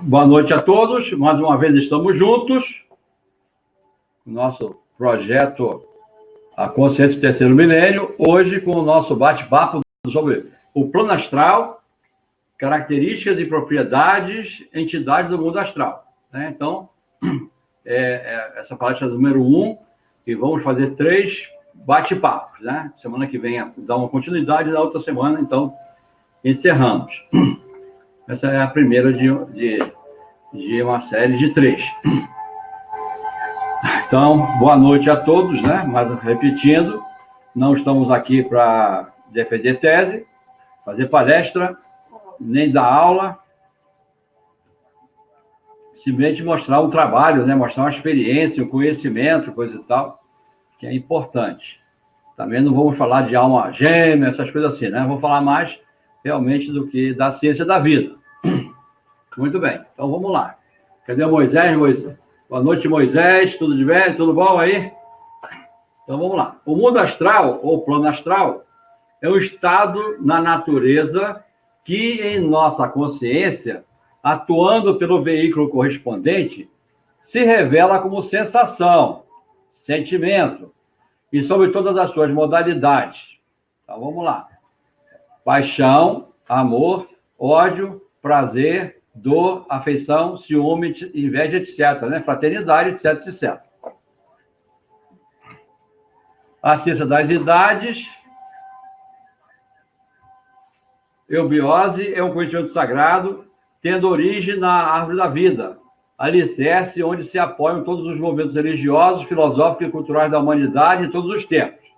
Boa noite a todos. Mais uma vez estamos juntos. Nosso projeto A Consciência do Terceiro Milênio. Hoje com o nosso bate-papo sobre o plano astral, características e propriedades, entidades do mundo astral. Então, essa palestra número 1, e vamos fazer 3 bate-papos. Semana que vem dá uma continuidade, na outra semana, então, encerramos. Essa é a primeira de uma série de 3. Então, boa noite a todos, Mas, repetindo, não estamos aqui para defender tese, fazer palestra, nem dar aula, simplesmente mostrar um trabalho, mostrar uma experiência, um conhecimento, coisa e tal, que é importante. Também não vamos falar de alma gêmea, essas coisas assim, Vamos falar mais realmente do que da ciência da vida. Muito bem, então vamos lá. Cadê o Moisés? Boa noite, Moisés. Tudo de bem? Tudo bom aí? Então vamos lá. O mundo astral, ou plano astral, é um estado na natureza que, em nossa consciência, atuando pelo veículo correspondente, se revela como sensação, sentimento, e sobre todas as suas modalidades. Então vamos lá. Paixão, amor, ódio, prazer, dor, afeição, ciúme, inveja, etc. Fraternidade, etc, etc. A ciência das idades, eubiose, é um conhecimento sagrado, tendo origem na árvore da vida, alicerce onde se apoiam todos os movimentos religiosos, filosóficos e culturais da humanidade em todos os tempos.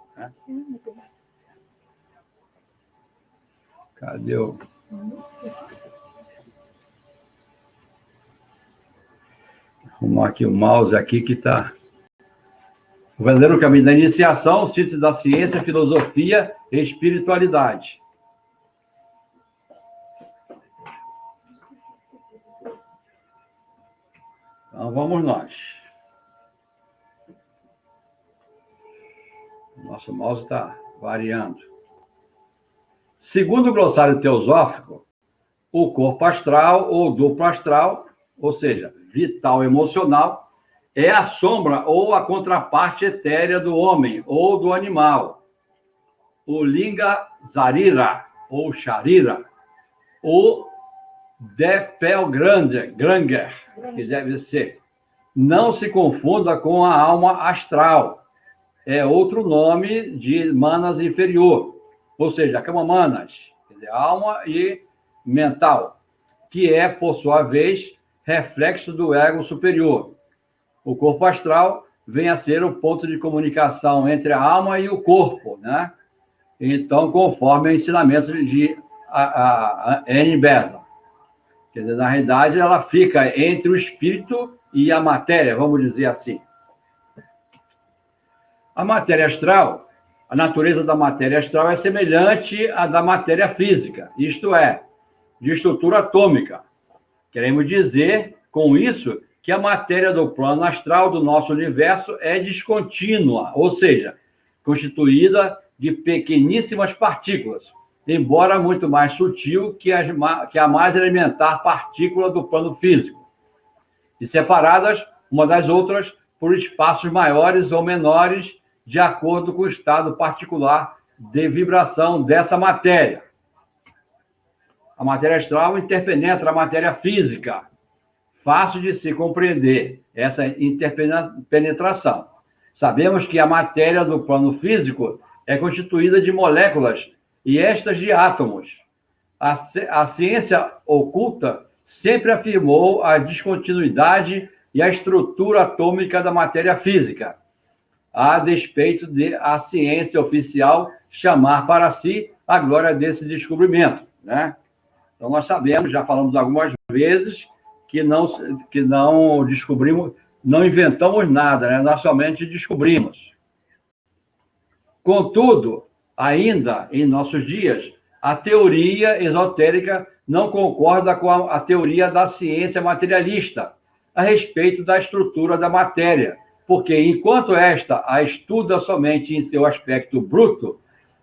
Cadê o... Arrumar aqui o mouse aqui que está... O verdadeiro caminho da iniciação, síntese da ciência, filosofia e espiritualidade. Então, vamos nós. Nosso mouse está variando. Segundo o glossário teosófico, o corpo astral ou duplo astral, ou seja, vital emocional, é a sombra ou a contraparte etérea do homem ou do animal. O Linga Zarira, ou Sharira, o Doppelganger, que deve ser. Não se confunda com a alma astral. É outro nome de manas inferior. Ou seja, a cama manas, quer dizer, alma e mental, que é, por sua vez, reflexo do ego superior. O corpo astral vem a ser o ponto de comunicação entre a alma e o corpo, Então, conforme o ensinamento de Annie Besant. Quer dizer, na realidade, ela fica entre o espírito e a matéria, vamos dizer assim. A matéria astral, a natureza da matéria astral é semelhante à da matéria física, isto é, de estrutura atômica. Queremos dizer, com isso, que a matéria do plano astral do nosso universo é descontínua, ou seja, constituída de pequeníssimas partículas, embora muito mais sutil que a mais elementar partícula do plano físico, e separadas uma das outras por espaços maiores ou menores, de acordo com o estado particular de vibração dessa matéria. A matéria astral interpenetra a matéria física. Fácil de se compreender essa interpenetração. Sabemos que a matéria do plano físico é constituída de moléculas e estas de átomos. A ciência oculta sempre afirmou a descontinuidade e a estrutura atômica da matéria física, a despeito de a ciência oficial chamar para si a glória desse descobrimento, Então, nós sabemos, já falamos algumas vezes, que não descobrimos, não inventamos nada, Nós somente descobrimos. Contudo, ainda em nossos dias, a teoria esotérica não concorda com a teoria da ciência materialista a respeito da estrutura da matéria, porque enquanto esta a estuda somente em seu aspecto bruto,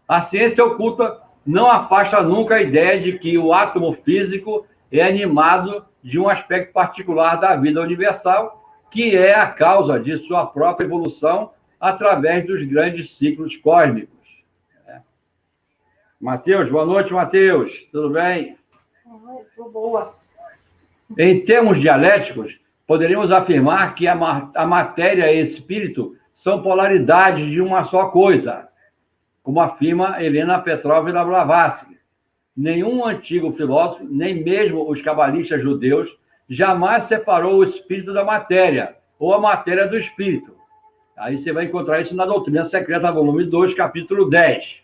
a ciência oculta não afasta nunca a ideia de que o átomo físico é animado de um aspecto particular da vida universal, que é a causa de sua própria evolução através dos grandes ciclos cósmicos. Matheus, boa noite, Matheus. Tudo bem? Estou boa. Em termos dialéticos, poderíamos afirmar que a matéria e espírito são polaridades de uma só coisa, como afirma Helena Petrovna Blavatsky. Nenhum antigo filósofo, nem mesmo os cabalistas judeus, jamais separou o espírito da matéria, ou a matéria do espírito. Aí você vai encontrar isso na Doutrina Secreta, volume 2, capítulo 10.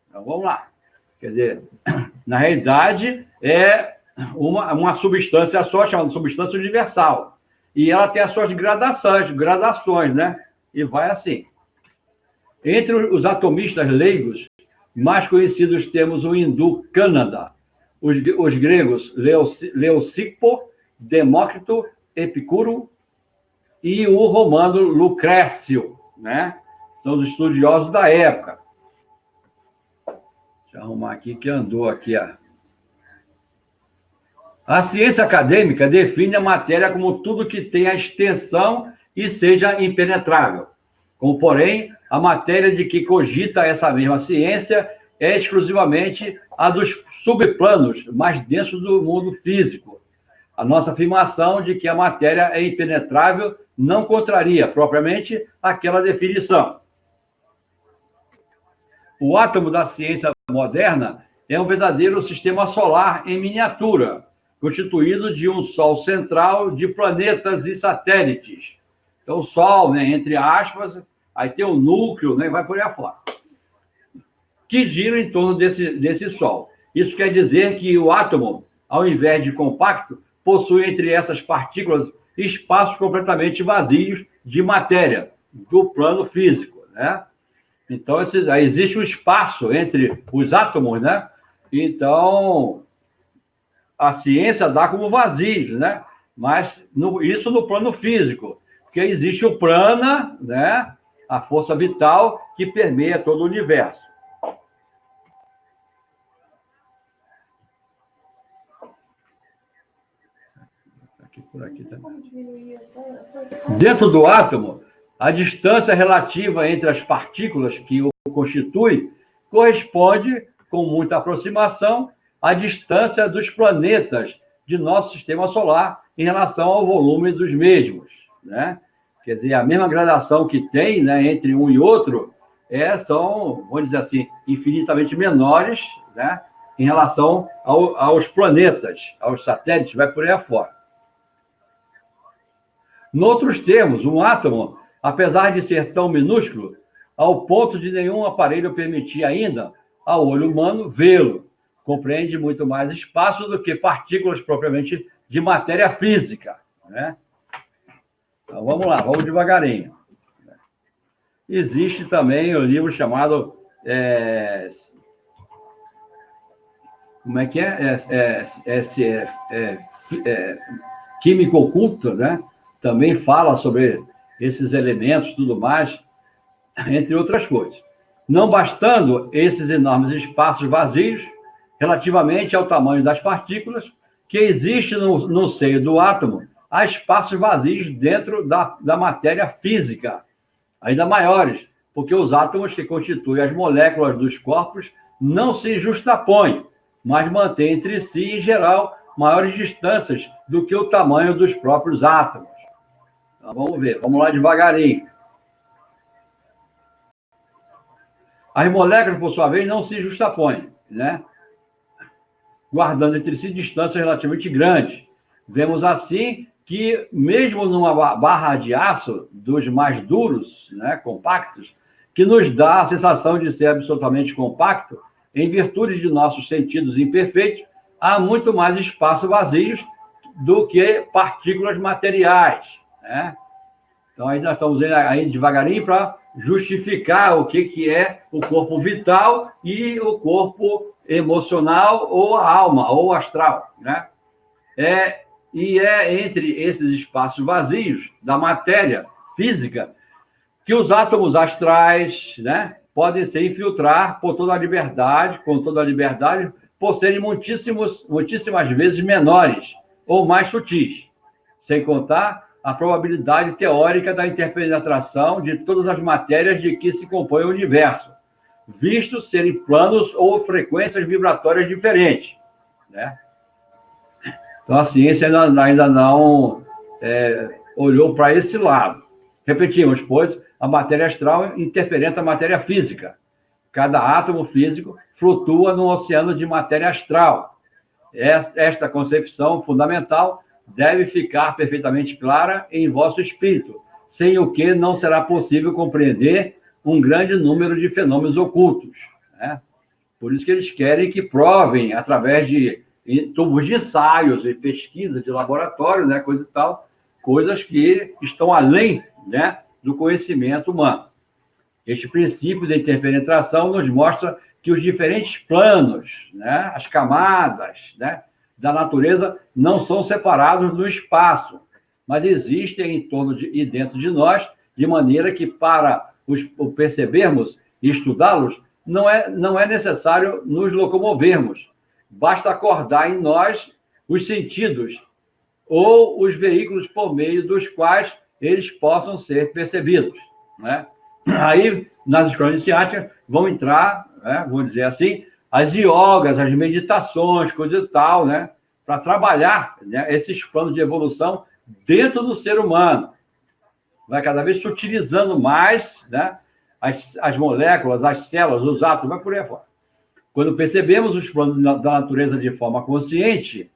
Então, vamos lá. Quer dizer, na realidade, é uma substância só, chamada substância universal. E ela tem as suas gradações, né? E vai assim. Entre os atomistas leigos, mais conhecidos temos o hindu Kanada, os gregos Leucipo, Demócrito, Epicuro e o romano Lucrécio, né? São os estudiosos da época. Deixa eu arrumar aqui, que andou aqui, ó. A ciência acadêmica define a matéria como tudo que tenha extensão e seja impenetrável. Como, porém, a matéria de que cogita essa mesma ciência é exclusivamente a dos subplanos mais densos do mundo físico. A nossa afirmação de que a matéria é impenetrável não contraria propriamente aquela definição. O átomo da ciência moderna é um verdadeiro sistema solar em miniatura, constituído de um Sol central, de planetas e satélites. Então, o Sol, né, entre aspas, aí tem o núcleo, né, vai por aí afora, que gira em torno desse Sol. Isso quer dizer que o átomo, ao invés de compacto, possui entre essas partículas espaços completamente vazios de matéria, do plano físico, né? Então, existe um espaço entre os átomos, né? Então, a ciência dá como vazios, né? Mas isso no plano físico, porque existe o prana, né? A força vital que permeia todo o universo. Por aqui também. Dentro do átomo, a distância relativa entre as partículas que o constituem corresponde, com muita aproximação, à distância dos planetas de nosso sistema solar em relação ao volume dos mesmos, né? Quer dizer, a mesma gradação que tem, né, entre um e outro são, vamos dizer assim, infinitamente menores, né, em relação aos planetas, aos satélites, vai por aí afora. Noutros termos, um átomo, apesar de ser tão minúsculo, ao ponto de nenhum aparelho permitir ainda ao olho humano vê-lo, compreende muito mais espaço do que partículas propriamente de matéria física, né? Então, vamos lá, vamos devagarinho. Existe também o livro chamado... como é que Química Oculta, né? Também fala sobre esses elementos, tudo mais, entre outras coisas. Não bastando esses enormes espaços vazios, relativamente ao tamanho das partículas, que existe no seio do átomo, há espaços vazios dentro da matéria física, ainda maiores, porque os átomos que constituem as moléculas dos corpos não se justapõem, mas mantêm entre si, em geral, maiores distâncias do que o tamanho dos próprios átomos. Então, vamos ver, vamos lá devagarinho. As moléculas, por sua vez, não se justapõem, né? Guardando entre si distâncias relativamente grandes. Vemos assim que, mesmo numa barra de aço dos mais duros, né, compactos, que nos dá a sensação de ser absolutamente compacto, em virtude de nossos sentidos imperfeitos, há muito mais espaço vazios do que partículas materiais, né? Então, aí nós estamos indo aí devagarinho para justificar o que é o corpo vital e o corpo emocional ou a alma, ou astral, né? E é entre esses espaços vazios da matéria física que os átomos astrais, né, podem se infiltrar com toda a liberdade, por serem muitíssimas vezes menores ou mais sutis, sem contar a probabilidade teórica da interpenetração de todas as matérias de que se compõe o universo, visto serem planos ou frequências vibratórias diferentes, né? Então, a ciência ainda não olhou para esse lado. Repetimos, pois, a matéria astral interpenetra a matéria física. Cada átomo físico flutua num oceano de matéria astral. Esta concepção fundamental deve ficar perfeitamente clara em vosso espírito, sem o que não será possível compreender um grande número de fenômenos ocultos, né? Por isso que eles querem que provem, através de tubos de ensaios e pesquisa de laboratório, né, coisa e tal, coisas que estão além, né, do conhecimento humano. Este princípio da interpenetração nos mostra que os diferentes planos, né, as camadas, né, da natureza não são separados no espaço, mas existem em torno e dentro de nós, de maneira que, para o percebermos e estudá-los, não é necessário nos locomovermos. Basta acordar em nós os sentidos ou os veículos por meio dos quais eles possam ser percebidos, né? Aí, nas escolas iniciáticas, vão entrar, né, vamos dizer assim, as iogas, as meditações, coisa e tal, né, para trabalhar, né, esses planos de evolução dentro do ser humano. Vai cada vez se utilizando mais, né, as moléculas, as células, os átomos, vai por aí fora. Quando percebemos os planos da natureza de forma consciente,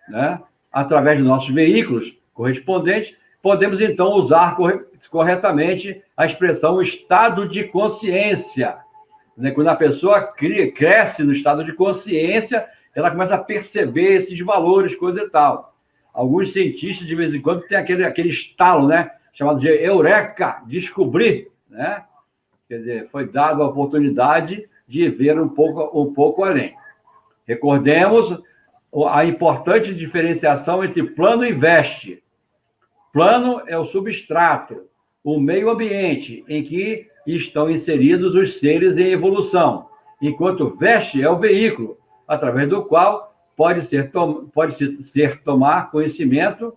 né, através de nossos veículos correspondentes, podemos, então, usar corretamente a expressão estado de consciência. Quando a pessoa cresce no estado de consciência, ela começa a perceber esses valores, coisa e tal. Alguns cientistas, de vez em quando, têm aquele estalo, né, chamado de eureka, descobrir, né? Quer dizer, foi dada a oportunidade de ver um pouco além. Recordemos a importante diferenciação entre plano e veste. Plano é o substrato, o meio ambiente em que estão inseridos os seres em evolução, enquanto veste é o veículo, através do qual pode-se tomar conhecimento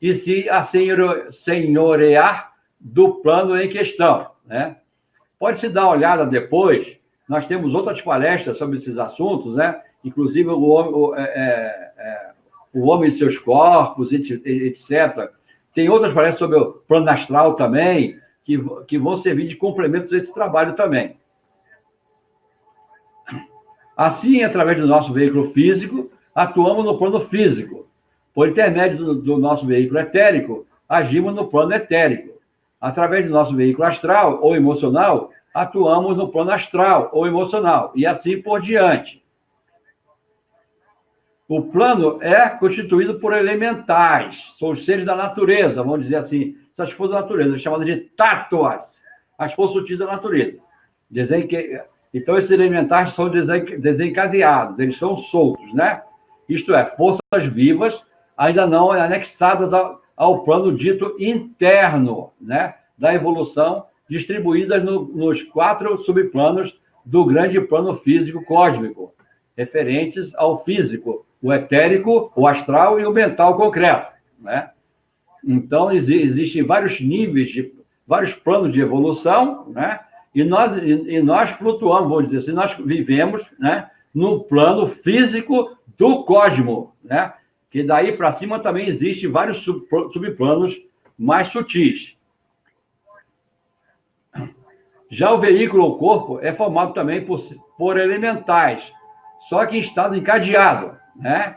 e se assenhorear do plano em questão, né? Pode-se dar uma olhada depois, nós temos outras palestras sobre esses assuntos, né? Inclusive o homem e seus corpos, etc. Tem outras palestras sobre o plano astral também, que vão servir de complementos a esse trabalho também. Assim, através do nosso veículo físico, atuamos no plano físico. Por intermédio do nosso veículo etérico, agimos no plano etérico. Através do nosso veículo astral ou emocional, atuamos no plano astral ou emocional, e assim por diante. O plano é constituído por elementais, são os seres da natureza, vamos dizer assim, essas forças da natureza, chamadas de tátuas, as forças sutis da natureza. Então, esses elementais são desencadeados, eles são soltos, né? Isto é, forças vivas ainda não anexadas ao plano dito interno, né, da evolução, distribuídas nos 4 subplanos do grande plano físico cósmico, referentes ao físico, o etérico, o astral e o mental concreto, né? Então, existem vários níveis, vários planos de evolução, né? E nós flutuamos, vamos dizer assim, nós vivemos, né, no plano físico do cosmo, né? Que daí para cima também existem vários subplanos mais sutis. Já o veículo ou corpo é formado também por elementais, só que em estado encadeado, né?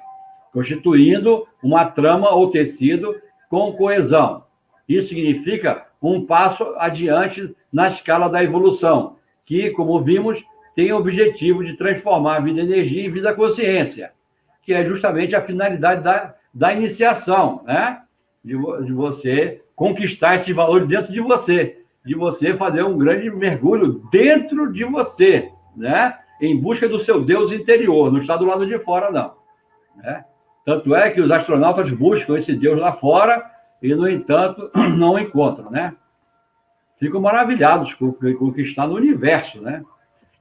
Constituindo uma trama ou tecido com coesão. Isso significa um passo adiante na escala da evolução, que, como vimos, tem o objetivo de transformar a vida em energia em vida consciência, que é justamente a finalidade da iniciação, né? De você conquistar esse valor dentro de você fazer um grande mergulho dentro de você, né? Em busca do seu Deus interior, não está do lado de fora, não, né? Tanto é que os astronautas buscam esse Deus lá fora e, no entanto, não o encontram, né? Ficam maravilhados com o que está no universo, né?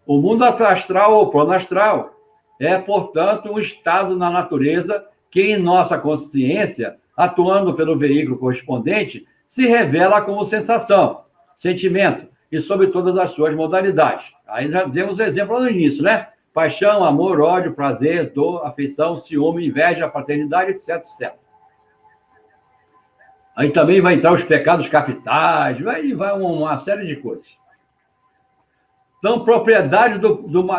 O mundo astral ou plano astral é, portanto, um estado na natureza que, em nossa consciência, atuando pelo veículo correspondente, se revela como sensação, sentimento e sobre todas as suas modalidades. Aí já demos exemplo no início, né? Paixão, amor, ódio, prazer, dor, afeição, ciúme, inveja, fraternidade, etc, etc. Aí também vai entrar os pecados capitais, vai uma série de coisas. Então, propriedade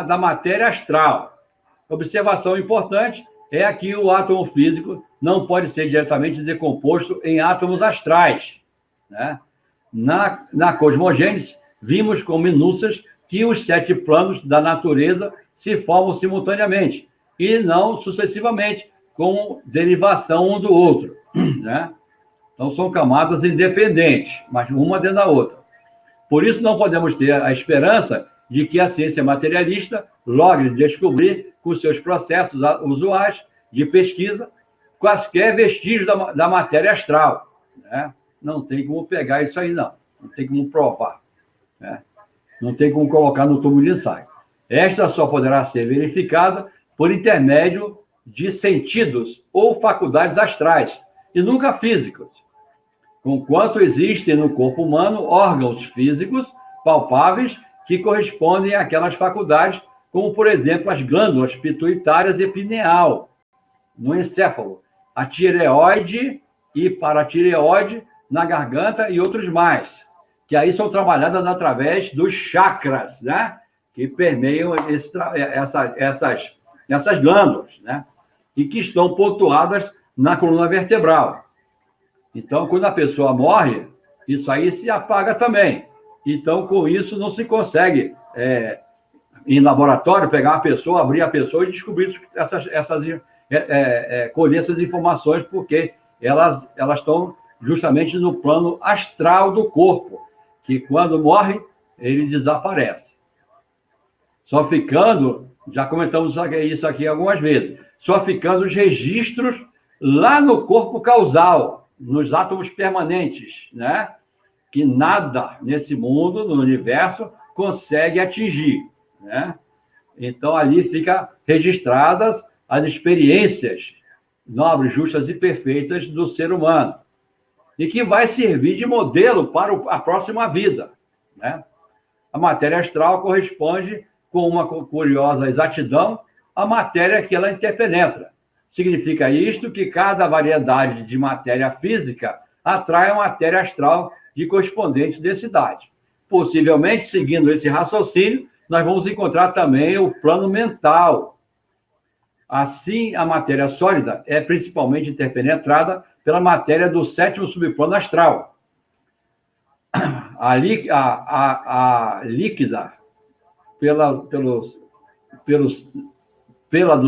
da matéria astral. Observação importante é que o átomo físico não pode ser diretamente decomposto em átomos astrais, né? Na cosmogênese, vimos com minúcias que os 7 planos da natureza se formam simultaneamente e não sucessivamente, com derivação um do outro, né? Então, são camadas independentes, mas uma dentro da outra. Por isso, não podemos ter a esperança de que a ciência materialista logre descobrir, com seus processos usuais de pesquisa, quaisquer vestígios da matéria astral, né? Não tem como pegar isso aí, não. Não tem como provar, né? Não tem como colocar no tubo de ensaio. Esta só poderá ser verificada por intermédio de sentidos ou faculdades astrais, e nunca físicos. Conquanto existem no corpo humano órgãos físicos palpáveis que correspondem àquelas faculdades, como, por exemplo, as glândulas pituitárias e pineal no encéfalo, a tireoide e paratireoide na garganta e outros mais, que aí são trabalhadas através dos chakras, né? Que permeiam essas glândulas, né? E que estão pontuadas na coluna vertebral. Então, quando a pessoa morre, isso aí se apaga também. Então, com isso, não se consegue, em laboratório, pegar uma pessoa, abrir a pessoa e descobrir colher essas informações, porque elas estão justamente no plano astral do corpo, que quando morre, ele desaparece. Só ficando, já comentamos isso aqui algumas vezes, só ficando os registros lá no corpo causal, nos átomos permanentes, né? Que nada nesse mundo, no universo, consegue atingir, né? Então, ali fica registradas as experiências nobres, justas e perfeitas do ser humano, e que vai servir de modelo para a próxima vida, né? A matéria astral corresponde, com uma curiosa exatidão, à matéria que ela interpenetra. Significa isto que cada variedade de matéria física atrai a matéria astral de correspondente densidade. Possivelmente, seguindo esse raciocínio, nós vamos encontrar também o plano mental. Assim, a matéria sólida é principalmente interpenetrada pela matéria do 7º subplano astral. A líquida pela do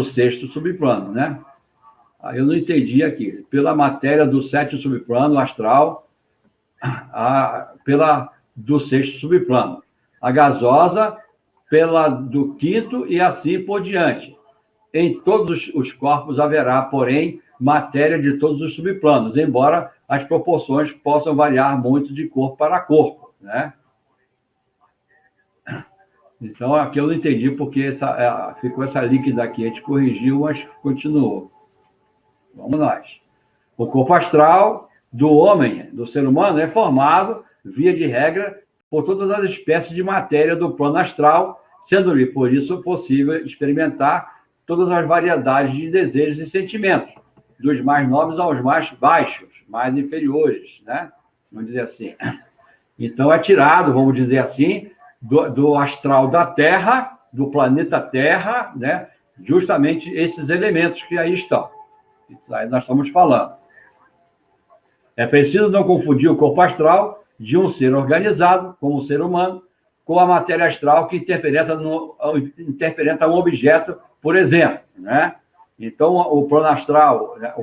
6º subplano, né? Eu não entendi aqui. Pela matéria do 7º subplano astral, pela do 6º subplano. A gasosa pela do 5º e assim por diante. Em todos os corpos haverá, porém, matéria de todos os subplanos, embora as proporções possam variar muito de corpo para corpo, né? Então, aqui eu não entendi porque ficou essa líquida aqui. A gente corrigiu, mas continuou. Vamos nós. O corpo astral do homem, do ser humano, é formado, via de regra, por todas as espécies de matéria do plano astral, sendo-lhe, por isso, possível experimentar todas as variedades de desejos e sentimentos, dos mais nobres aos mais baixos, mais inferiores, né? Vamos dizer assim. Então, é tirado, vamos dizer assim, do astral da Terra, do planeta Terra, né? Justamente esses elementos que aí estão. Isso aí nós estamos falando. É preciso não confundir o corpo astral de um ser organizado, como o ser humano, com a matéria astral que interpreta um objeto, por exemplo, né? Então, o plano astral, né?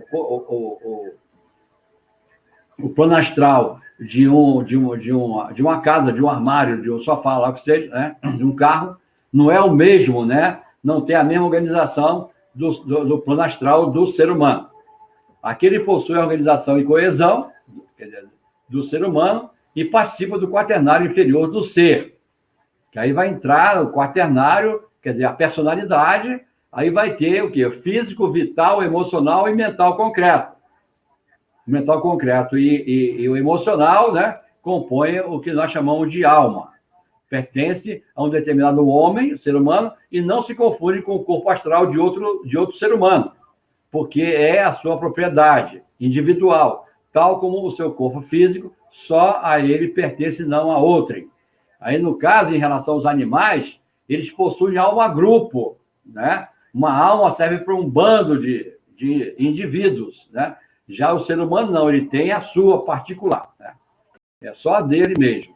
O plano astral de uma casa, de um armário, de um sofá, lá que seja, né? De um carro, não é o mesmo, né? Não tem a mesma organização do plano astral do ser humano. Aquele possui a organização e coesão, quer dizer, do ser humano, e participa do quaternário inferior do ser, Que aí vai entrar o quaternário, quer dizer, a personalidade, aí vai ter o quê? Físico, vital, emocional e mental concreto. O mental concreto e o emocional, né, compõem o que nós chamamos de alma. Pertence a um determinado homem, ser humano, e não se confunde com o corpo astral de outro ser humano, porque é a sua propriedade individual, tal como o seu corpo físico, só a ele pertence, não a outrem. Aí, no caso, em relação aos animais, eles possuem alma-grupo, né? Uma alma serve para um bando de indivíduos, né? Já o ser humano não, ele tem a sua particular, né? É só a dele mesmo.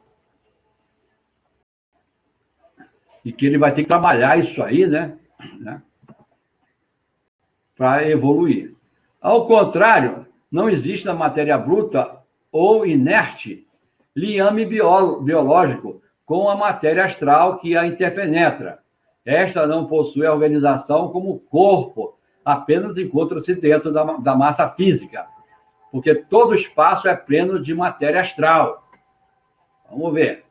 E que ele vai ter que trabalhar isso aí, né? Para evoluir. Ao contrário, não existe na matéria bruta ou inerte liame biológico com a matéria astral que a interpenetra. Esta não possui a organização como corpo, apenas encontra-se dentro da massa física, porque todo espaço é pleno de matéria astral. Vamos ver.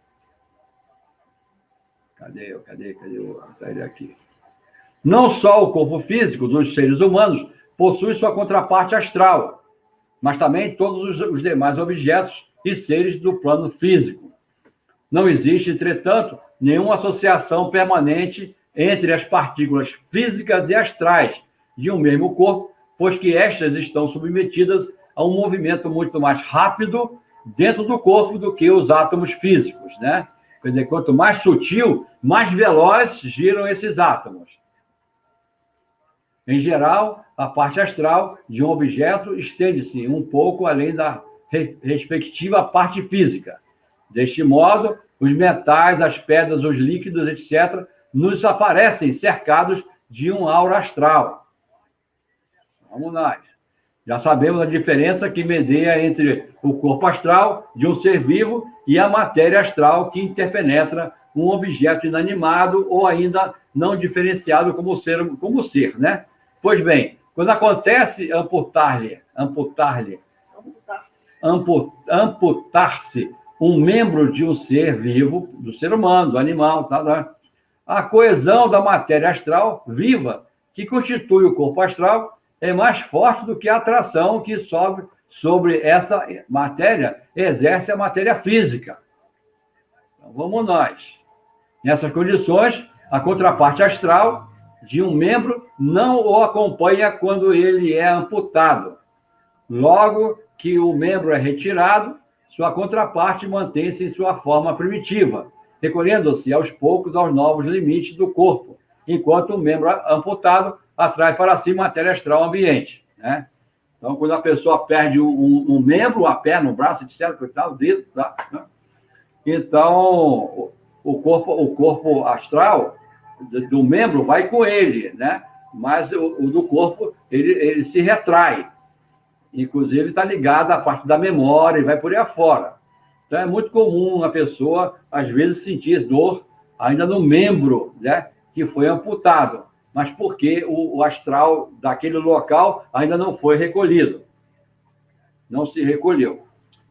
Cadê ele aqui? Não só o corpo físico dos seres humanos possui sua contraparte astral, mas também todos os demais objetos e seres do plano físico. Não existe, entretanto, nenhuma associação permanente entre as partículas físicas e astrais de um mesmo corpo, pois que estas estão submetidas a um movimento muito mais rápido dentro do corpo do que os átomos físicos, né? Quer dizer, quanto mais sutil, mais veloz giram esses átomos. Em geral, a parte astral de um objeto estende-se um pouco além da respectiva parte física. Deste modo, os metais, as pedras, os líquidos, etc., nos aparecem cercados de um aura astral. Vamos lá. Já sabemos a diferença que medeia entre o corpo astral de um ser vivo e a matéria astral que interpenetra um objeto inanimado ou ainda não diferenciado como ser, né? Pois bem, quando acontece amputar-se um membro de um ser vivo, do ser humano, do animal, tá? A coesão da matéria astral viva, que constitui o corpo astral, é mais forte do que a atração que sobre essa matéria exerce a matéria física. Então, vamos nós. Nessas condições, a contraparte astral de um membro não o acompanha quando ele é amputado. Logo que o membro é retirado, sua contraparte mantém-se em sua forma primitiva, recolhendo-se aos poucos aos novos limites do corpo, enquanto o membro amputado atrai para si matéria astral ambiente, né? Então, quando a pessoa perde um membro, a perna, um braço, etc., o dedo, tá? Então, o corpo astral do membro vai com ele, né? Mas o do corpo, ele se retrai. Inclusive, está ligado à parte da memória e vai por aí afora. Então, é muito comum a pessoa, às vezes, sentir dor ainda no membro, né, que foi amputado, mas porque o astral daquele local ainda não foi recolhido. Não se recolheu.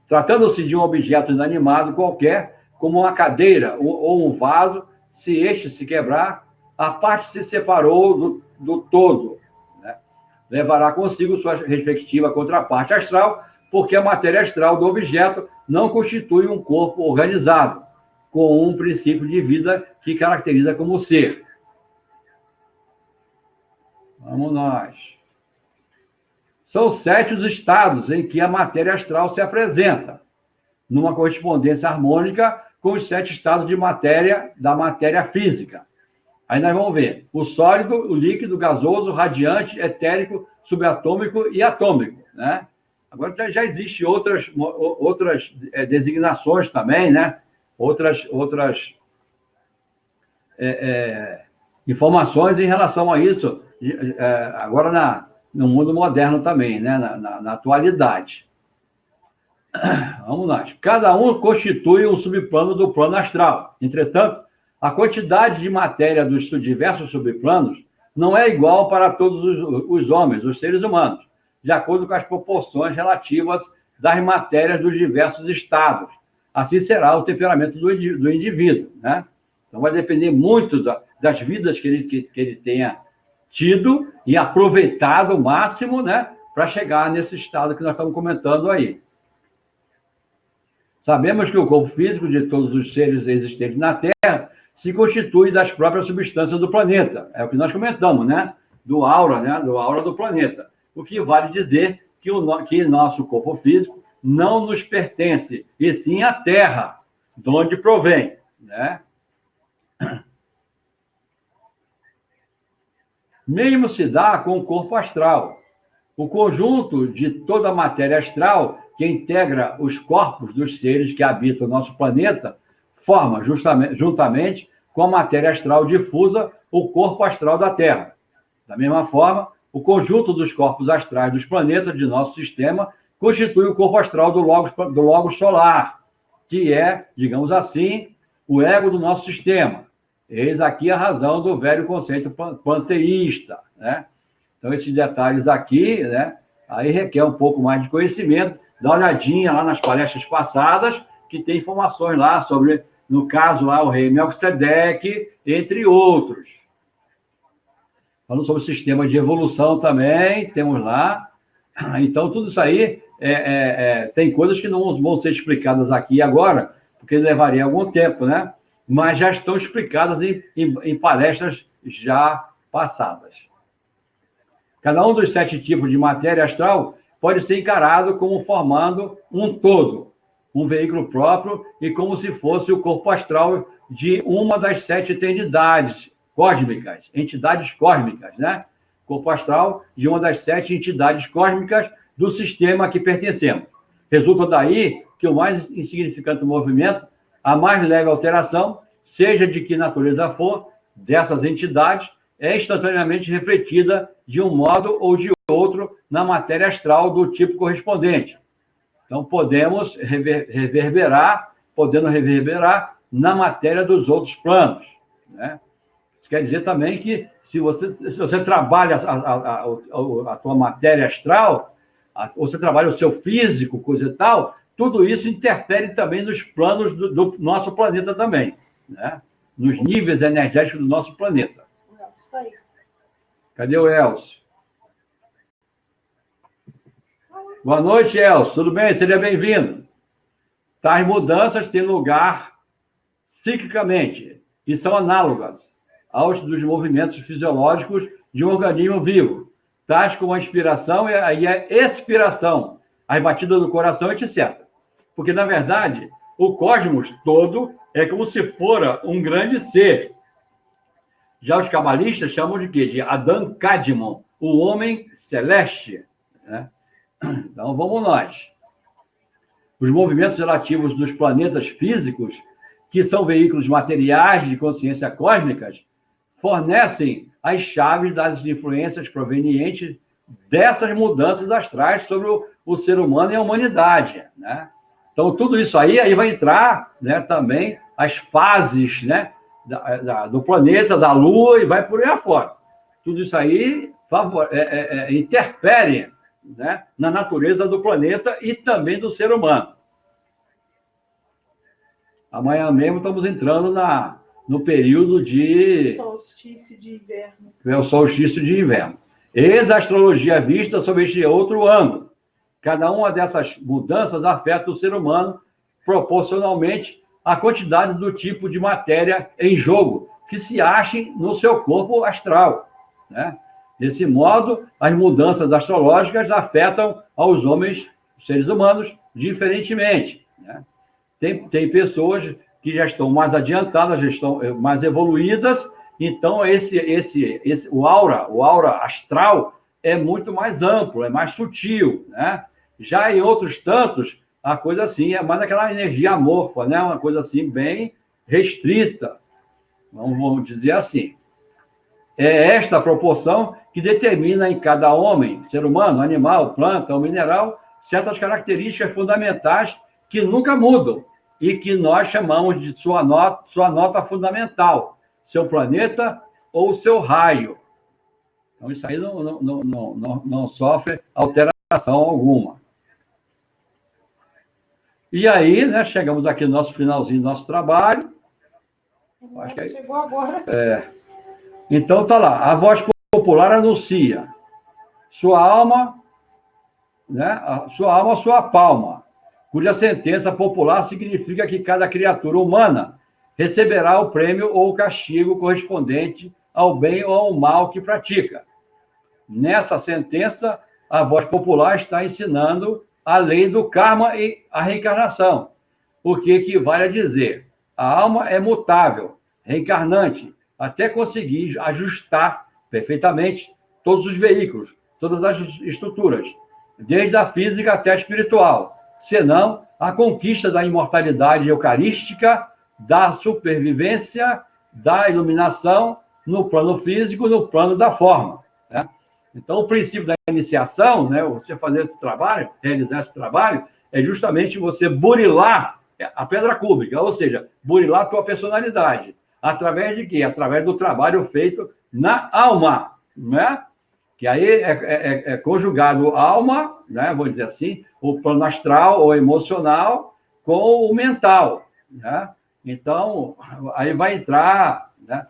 Tratando-se de um objeto inanimado qualquer, como uma cadeira ou um vaso, se este se quebrar, a parte se separou do todo, né? Levará consigo sua respectiva contraparte astral, porque a matéria astral do objeto não constitui um corpo organizado, com um princípio de vida que caracteriza como ser. Vamos nós. São 7 os estados em que a matéria astral se apresenta, numa correspondência harmônica com os 7 estados de matéria da matéria física. Aí nós vamos ver o sólido, o líquido, gasoso, radiante, etérico, subatômico e atômico, né? Agora já existem outras designações também, né? Outras informações em relação a isso, agora no mundo moderno também, né? Na atualidade. Vamos lá. Cada um constitui um subplano do plano astral. Entretanto, a quantidade de matéria dos diversos subplanos não é igual para todos os homens, os seres humanos, de acordo com as proporções relativas das matérias dos diversos estados. Assim será o temperamento do indivíduo, né? Então, vai depender muito das vidas que ele tenha tido e aproveitado o máximo, né, para chegar nesse estado que nós estamos comentando aí. Sabemos que o corpo físico de todos os seres existentes na Terra se constitui das próprias substâncias do planeta. É o que nós comentamos, né? Do aura, né? Do aura do planeta. O que vale dizer que nosso corpo físico não nos pertence, e sim à Terra, de onde provém, né? Mesmo se dá com o corpo astral. O conjunto de toda a matéria astral que integra os corpos dos seres que habitam o nosso planeta forma, juntamente com a matéria astral difusa, o corpo astral da Terra. Da mesma forma, o conjunto dos corpos astrais dos planetas de nosso sistema constitui o corpo astral do logos solar, que é, digamos assim, o ego do nosso sistema. Eis aqui a razão do velho conceito panteísta, né? Então, esses detalhes aqui, né, aí requer um pouco mais de conhecimento. Dá uma olhadinha lá nas palestras passadas, que tem informações lá sobre, no caso lá, o rei Melquisedeque, entre outros. Falando sobre o sistema de evolução também, temos lá. Então, tudo isso aí tem coisas que não vão ser explicadas aqui agora, porque levaria algum tempo, né? Mas já estão explicadas em palestras já passadas. Cada um dos 7 tipos de matéria astral pode ser encarado como formando um todo, um veículo próprio, e como se fosse o corpo astral de uma das 7 eternidades cósmicas, entidades cósmicas, né? Corpo astral de uma das 7 entidades cósmicas do sistema a que pertencemos. Resulta daí que o mais insignificante movimento, a mais leve alteração, seja de que natureza for, dessas entidades, é instantaneamente refletida de um modo ou de outro na matéria astral do tipo correspondente. Então, podemos reverberar na matéria dos outros planos, né? Isso quer dizer também que se você trabalha a tua matéria astral, você trabalha o seu físico, coisa e tal, tudo isso interfere também nos planos do nosso planeta também, né? Nos níveis energéticos do nosso planeta. Cadê o Elcio? Boa noite, Elcio. Tudo bem? Seja bem-vindo. Tais mudanças têm lugar ciclicamente e são análogas aos dos movimentos fisiológicos de um organismo vivo, tais como a inspiração e a expiração, as batidas do coração, etc. Porque, na verdade, o cosmos todo é como se fora um grande ser. Já os cabalistas chamam de quê? De Adam Kadmon, o homem celeste, né? Então, vamos nós. Os movimentos relativos dos planetas físicos, que são veículos materiais de consciência cósmicas, fornecem as chaves das influências provenientes dessas mudanças astrais sobre o ser humano e a humanidade, né? Então, tudo isso aí vai entrar, né, também as fases, né, do planeta, da Lua, e vai por aí afora. Tudo isso aí interfere, né, na natureza do planeta e também do ser humano. Amanhã mesmo estamos entrando no período de... Solstício de inverno. É o solstício de inverno. Eis a astrologia vista sob este outro ângulo. Cada uma dessas mudanças afeta o ser humano proporcionalmente à quantidade do tipo de matéria em jogo que se achem no seu corpo astral, né? Desse modo, as mudanças astrológicas afetam aos homens, seres humanos, diferentemente, né? Tem pessoas que já estão mais adiantadas, já estão mais evoluídas, então o aura astral é muito mais amplo, é mais sutil, né? Já em outros tantos, a coisa assim é mais aquela energia amorfa, né? Uma coisa assim bem restrita, vamos dizer assim. É esta proporção que determina em cada homem, ser humano, animal, planta ou mineral, certas características fundamentais que nunca mudam e que nós chamamos de sua nota fundamental, seu planeta ou seu raio. Então, isso aí não sofre alteração alguma. E aí, né, chegamos aqui no nosso finalzinho do nosso trabalho. Acho que Chegou agora. Então, tá lá. A voz popular anuncia sua alma, né? Sua alma, sua palma, cuja sentença popular significa que cada criatura humana receberá o prêmio ou o castigo correspondente ao bem ou ao mal que pratica. Nessa sentença, a voz popular está ensinando a lei do karma e a reencarnação, o que equivale a dizer: a alma é mutável, reencarnante, até conseguir ajustar perfeitamente todos os veículos, todas as estruturas, desde a física até a espiritual, senão a conquista da imortalidade eucarística, da supervivência, da iluminação no plano físico, no plano da forma, né? Então, o princípio da iniciação, né, você fazer esse trabalho, realizar esse trabalho, é justamente você burilar a pedra cúbica, ou seja, burilar a tua personalidade. Através de quê? Através do trabalho feito na alma, né? Que aí é conjugado alma, né, vou dizer assim, o plano astral ou emocional com o mental, né? Então, aí vai entrar, né,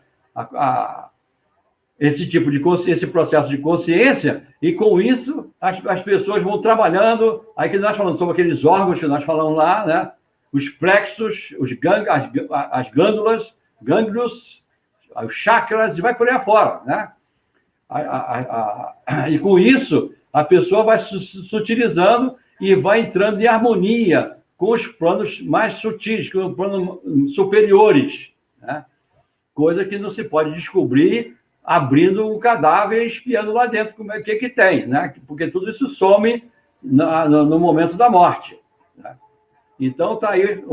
esse tipo de consciência, esse processo de consciência, e com isso as pessoas vão trabalhando. Aí que nós falamos sobre aqueles órgãos que nós falamos lá, né? Os plexos, as glândulas, gânglios, os chakras, e vai por aí afora, né? E com isso, a pessoa vai se sutilizando e vai entrando em harmonia com os planos mais sutis, com os planos superiores, né? Coisa que não se pode descobrir abrindo o cadáver e espiando lá dentro como é que tem, né? Porque tudo isso some no momento da morte, né? Então, está aí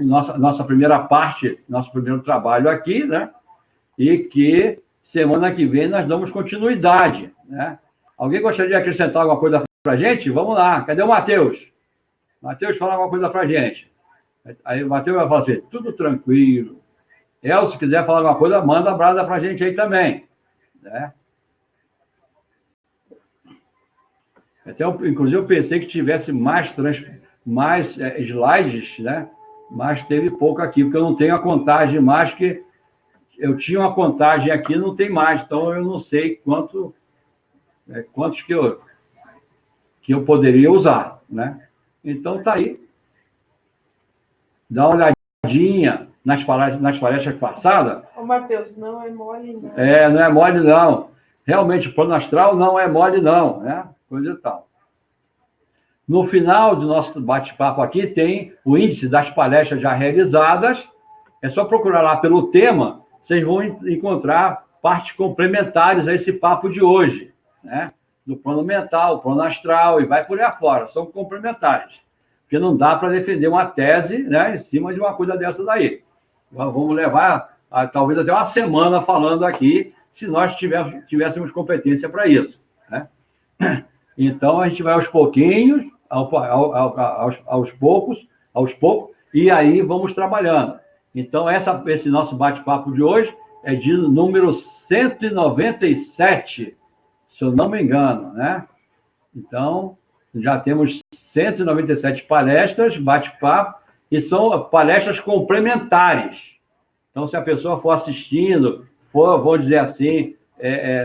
nossa primeira parte, nosso primeiro trabalho aqui, né? E que semana que vem nós damos continuidade, né? Alguém gostaria de acrescentar alguma coisa para a gente? Vamos lá. Cadê o Matheus? Matheus, fala alguma coisa para a gente. Aí o Matheus vai falar assim, tudo tranquilo. Se quiser falar alguma coisa, manda a brasa para a gente aí também, né? Até, inclusive, eu pensei que tivesse mais slides, né? Mas teve pouco aqui, porque eu não tenho a contagem mais, que eu tinha uma contagem aqui, não tem mais, então eu não sei quantos que eu poderia usar, né? Então, tá aí. Dá uma olhadinha nas palestras passadas. Ô, Matheus, não é mole, não. Não é mole, não. Realmente, o plano astral não é mole, não, né? Coisa e tal. No final do nosso bate-papo aqui, tem o índice das palestras já realizadas. É só procurar lá pelo tema, vocês vão encontrar partes complementares a esse papo de hoje, né? Do plano mental, plano astral, e vai por aí afora. São complementares. Porque não dá para defender uma tese, né, em cima de uma coisa dessa daí. Vamos levar, talvez, até uma semana falando aqui, se nós tivéssemos competência para isso, né? Então, a gente vai aos pouquinhos, aos poucos, e aí vamos trabalhando. Então, esse nosso bate-papo de hoje é de número 197, se eu não me engano, né? Então, já temos 197 palestras, bate-papo, e são palestras complementares. Então, se a pessoa for assistindo, vou dizer assim,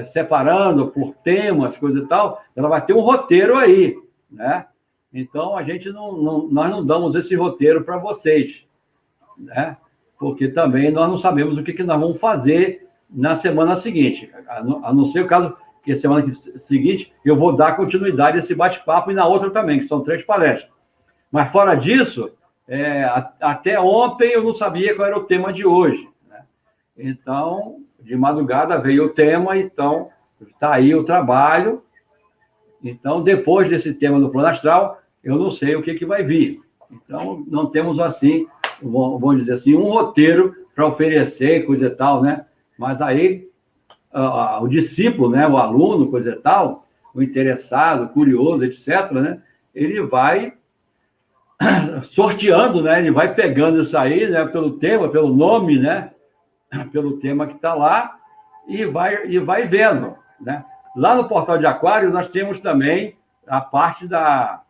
separando por temas, coisa e tal, ela vai ter um roteiro aí, né? Então, nós não damos esse roteiro para vocês, né? Porque também nós não sabemos o que nós vamos fazer na semana seguinte, a não ser o caso que semana seguinte eu vou dar continuidade a esse bate-papo e na outra também, que são 3 palestras. Mas fora disso, até ontem eu não sabia qual era o tema de hoje, né? Então, de madrugada veio o tema, então está aí o trabalho. Então, depois desse tema do plano astral, eu não sei o que vai vir. Então, não temos assim, vamos dizer assim, um roteiro para oferecer, coisa e tal, né? Mas aí o discípulo, né, o aluno, coisa e tal, o interessado, curioso, etc., né, ele vai sorteando, né, ele vai pegando isso aí, né, pelo tema, pelo nome, né, pelo tema que está lá, e vai vendo, né. Lá no Portal de Aquário, nós temos também a parte da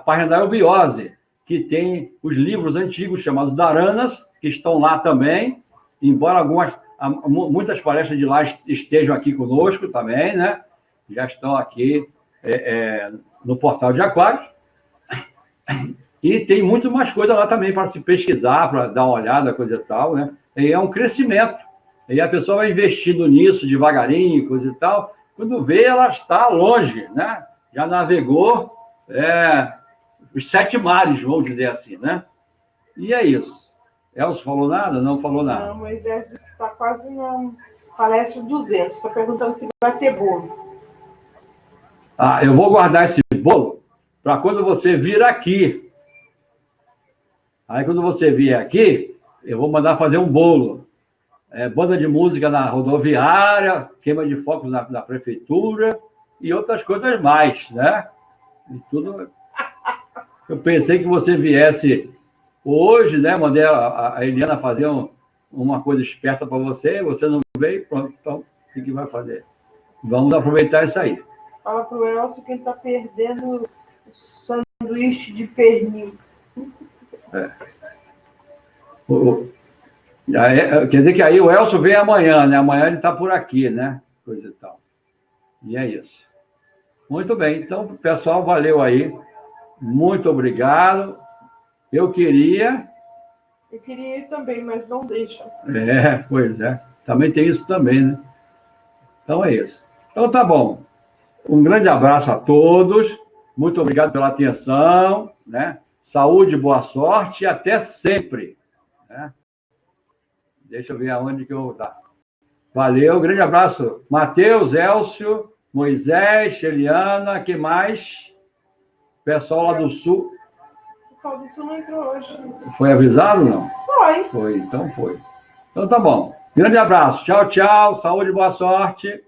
página da eubiose, que tem os livros antigos chamados Dharanas, que estão lá também, embora muitas palestras de lá estejam aqui conosco também, né? Já estão aqui no portal de Aquários. E tem muito mais coisa lá também para se pesquisar, para dar uma olhada, coisa e tal, né? E é um crescimento. E a pessoa vai investindo nisso devagarinho, coisa e tal. Quando vê, ela está longe, né? Já navegou os 7 mares, vamos dizer assim, né? E é isso. Elcio falou nada? Não falou nada. Não, Moisés disse que está quase na palestra 200. Está perguntando se vai ter bolo. Ah, eu vou guardar esse bolo para quando você vir aqui. Aí, quando você vier aqui, eu vou mandar fazer um bolo. Banda de música na rodoviária, queima de fogos na prefeitura e outras coisas mais, né? E tudo. Eu pensei que você viesse hoje, né? Mandei a Eliana fazer uma coisa esperta para você não veio, pronto. Então, o que vai fazer? Vamos aproveitar isso aí. Fala pro Elcio que ele está perdendo o sanduíche de pernil. Quer dizer que aí o Elcio vem amanhã, né? Amanhã ele está por aqui, né? Coisa e tal. E é isso. Muito bem. Então, pessoal, valeu aí. Muito obrigado. Eu queria ir também, mas não deixa. Pois é. Também tem isso também, né? Então é isso. Então tá bom. Um grande abraço a todos. Muito obrigado pela atenção, né? Saúde, boa sorte e até sempre, né? Deixa eu ver aonde que eu vou estar. Valeu, grande abraço. Matheus, Elcio, Moisés, Eliana, que mais? Pessoal lá do Sul. O pessoal do Sul não entrou hoje. Foi avisado, não? Foi. Foi, então foi. Então tá bom. Grande abraço. Tchau, tchau. Saúde, boa sorte.